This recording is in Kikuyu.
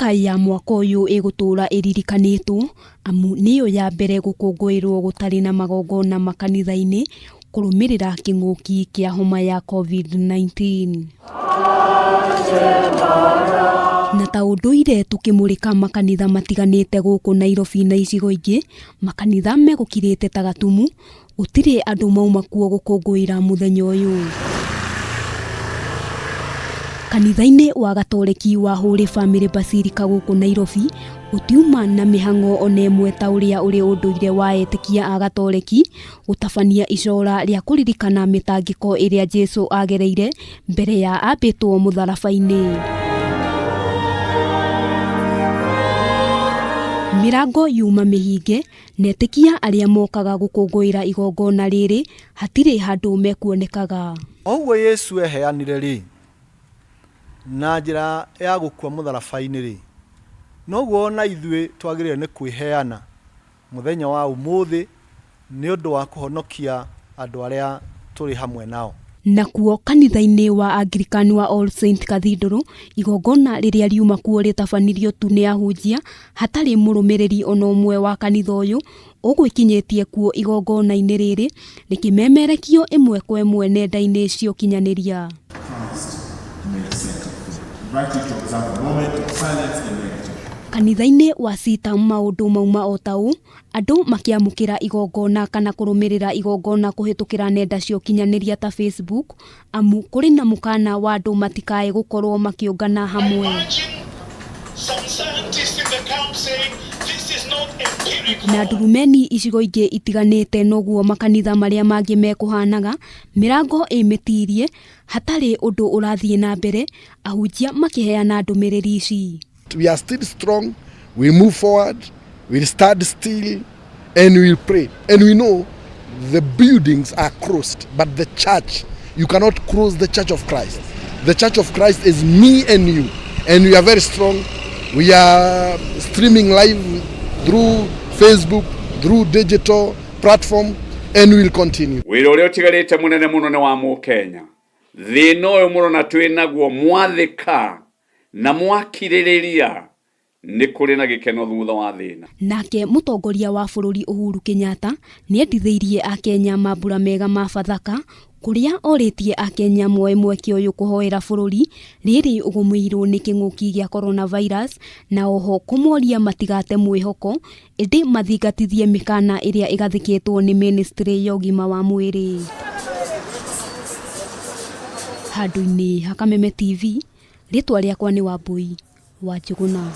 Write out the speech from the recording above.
Bathaka ya mwaka uyu igutura iririkanitwo amu niyo ya mbere gukungwirwo gutari na magongona makanitha-ini kurumirira kingu'ki kia homa ya COVID-19. Na ta unduire tukimurika makanitha matiganite guku Nairobi na icigo ingi, makanitha megukirite ta Gatumu, gutire andu mauma kuo gukungwira muthenya uyu. Kanitha-ini wa Gatoleki wa Holy Family Basilica guku Nairobi gutiuma na mihango onemwe ta uria uri unduire wa etikia a Gatoleki gutabania icora ria kuririkana mitangiko iria Jesu agereire mbere ya ambitwo mutharabaini. Mirango yuma mihinge netikia aria mokaga gukungwira igongona riri hatire handu mekuonekaga. Oguo Yesu eheanire ri na njira ya gukua mutharabaini ri noguo na ithue twagirire ni kwiheana muthenya wa umuthi ni undu wa kuhonokia andu aria turi hamwe nao. Nakuo kanitha-ini wa Anglican wa All Saint Cathedral igongona riria riuma kuo ritabanirio tu ni ahunjia hatari murumiriri ono umwe wa kanitha uyu ugwikinyetie kuo igongona-ini riri rikimemerekio imwe kwa imwe nenda-ini cio kinyaniria. Kanitha-ini wa Sita maundu mauma o tau andu makiamukira igongona kana kurumirira igongona kuhitukira nenda cio kinyaniria ta Facebook amu kuri na mukana wa andu matikae gukorwo makiungana hamwe. Na ndurumeni icigo ingi itiganite noguo makanitha maria mangi mekuhanaga mirango imitirie hatari undu urathie na mbere ahunjia makiheana ndumiriri ici. We are still strong, we move forward, we'll stand still and we'll pray. And we know the buildings are crossed, but the church, you cannot cross the church of Christ. The church of Christ is me and you, and we are very strong. We are streaming live through Facebook, through digital platform, and we will continue. Wira uria utigarite munene muno ni wa Mukenya. Thina uyu murona twinaguo mwathika na mwakiririria ni kuri na gikeno thutha wa thina. Nake mutongoria wa bururi Uhuru Kenyatta niendithiirie akenya mambura mega ma Bathaka kuria oritie akenya mweke uyu kuhoera bururi riri ugumirwo ni kingu'ki gia coronavirus na oho kumoria matigate mwihoko indi mathingatithie mikana iria igathikitwo ni ministry ya ugima wa mwiri. Handu-ini ha Kameme TV ritwa riakwa ni Wambui wa Njuguna.